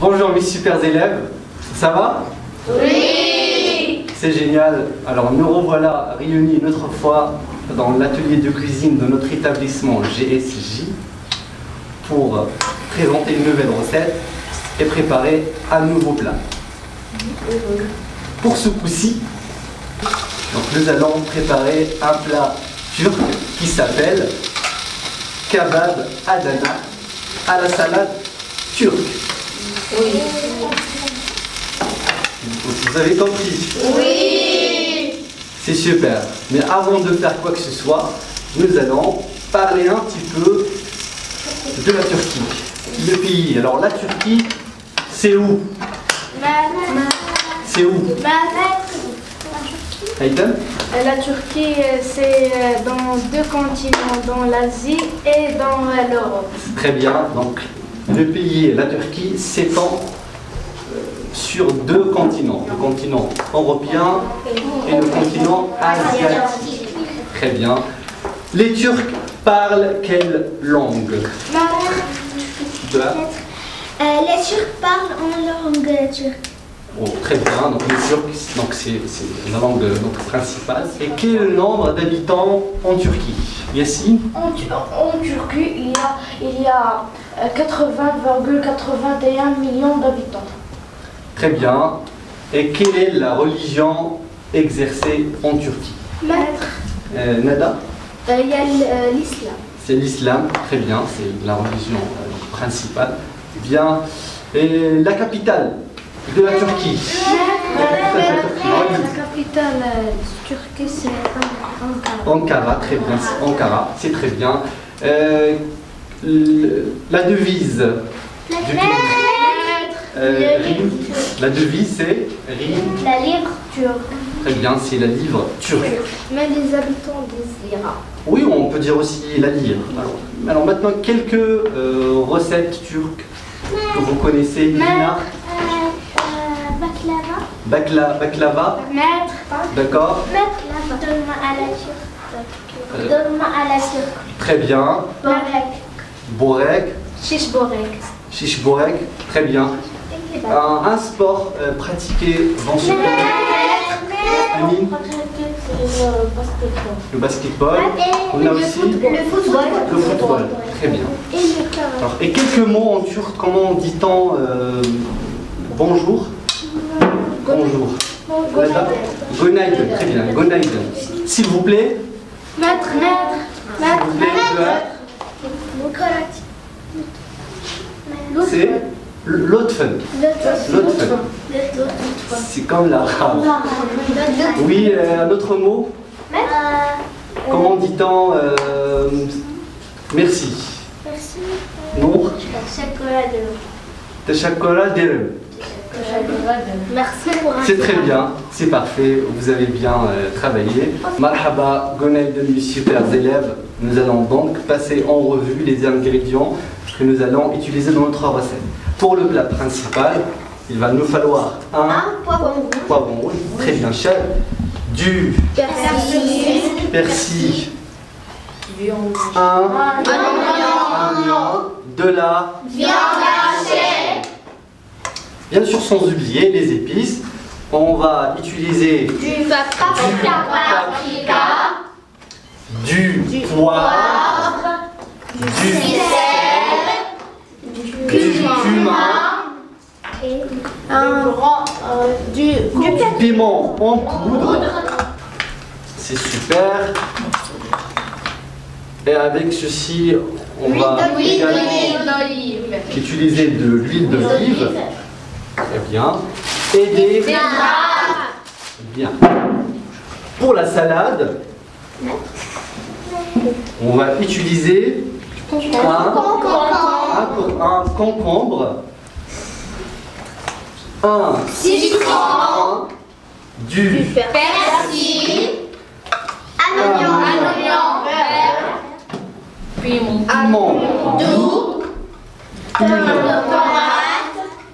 Bonjour mes super élèves, ça va? Oui. C'est génial. Alors nous revoilà réunis une autre fois dans l'atelier de cuisine de notre établissement GSJ pour présenter une nouvelle recette et préparer un nouveau plat. Pour ce coup-ci, nous allons préparer un plat turc qui s'appelle kebab Adana à la salade turque. Oui. Vous avez compris? Oui. C'est super. Mais avant de faire quoi que ce soit, nous allons parler un petit peu de la Turquie. Le pays. Alors la Turquie, c'est où? C'est où? Haytham? La Turquie, c'est dans deux continents, dans l'Asie et dans l'Europe. Très bien. Donc le pays, la Turquie, s'étend sur deux continents. Le continent européen et le continent asiatique. Très bien. Les Turcs parlent quelle langue? De la... Les Turcs parlent en langue turque. Oh, très bien, donc les Turcs, donc c'est la langue donc, principale. Et quel est le nombre d'habitants en Turquie? Yassine? En Turquie, il y a 80,81 millions d'habitants. Très bien. Et quelle est la religion exercée en Turquie? Maître. Nada? Il y a l'islam. C'est l'islam, très bien, c'est la religion principale. Bien. Et la capitale de la Turquie? La capitale turque, c'est Ankara. Ankara, très bien, c'est Ankara, c'est très bien. La devise du pays? La devise c'est La livre turque. Très bien, c'est la livre turque. Mais les habitants disent lira. Oui, on peut dire aussi la lire. Alors maintenant, quelques recettes turques que vous connaissez. Lina? Baklava. Baklava? Maître. D'accord. Dolma à la turque. Dolma à la turque. Très bien. Borek. Borek? Shish borek. Shish borek? Très bien. Un sport pratiqué dans ce pays? Amine? Le basketball. On a aussi le football. Très bien. Alors, et quelques mots en turc, comment dit-on bonjour? Bonjour. Günaydın. Très bien. Günaydın. S'il vous plaît. Maître. S'il vous plaît. C'est l'otfen. C'est comme l'arabe. Oui, un autre mot. Comment dit-on merci? Merci. Nour? Chocolat de Teşekkür ederim. Merci pour un. C'est très bien, c'est parfait, vous avez bien travaillé. Marhaba, Günaydın mes super élèves. Nous allons donc passer en revue les ingrédients que nous allons utiliser dans notre recette. Pour le plat principal, il va nous falloir un poivron rouge, très bien cher, du persil, un oignon, de la Viande hachée. bien sûr sans oublier les épices. On va utiliser Du paprika. du poivre, du sel, du cumin, Du du piment en poudre. C'est super. Et avec ceci, on va également utiliser de l'huile d'olive. Très bien. Et des... Bien. Pour la salade, on va utiliser un concombre, un citron, du Persil. un Oignon vert. piment doux, une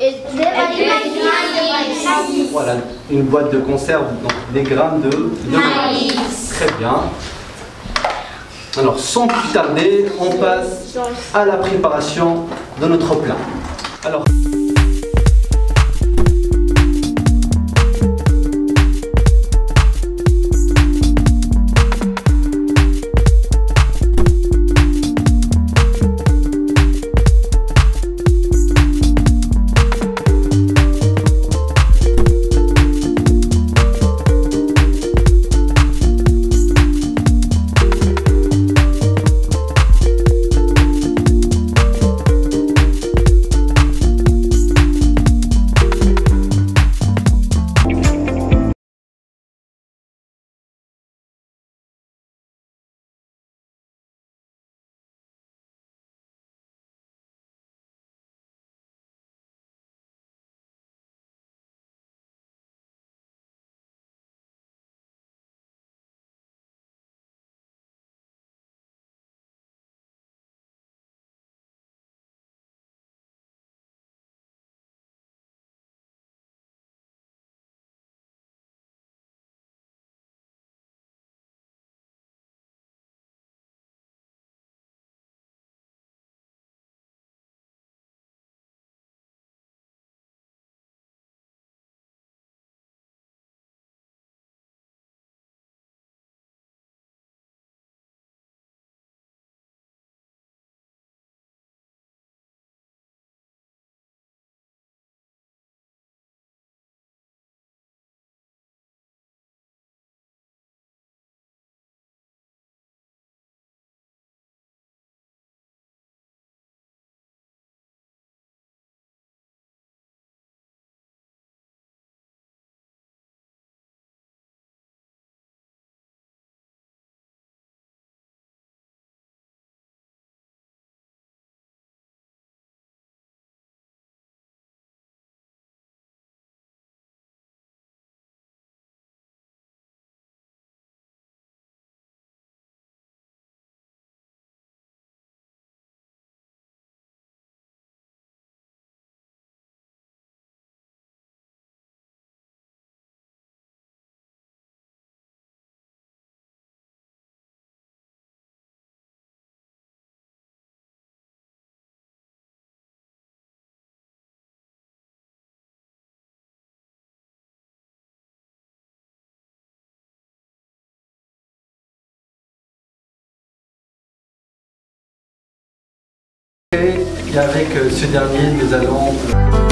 Et du maïs. voilà, une boîte de conserve, donc des grammes de Maïs. Très bien. Alors, sans plus tarder, on passe à la préparation de notre plat. Alors, Et avec ce dernier, nous allons...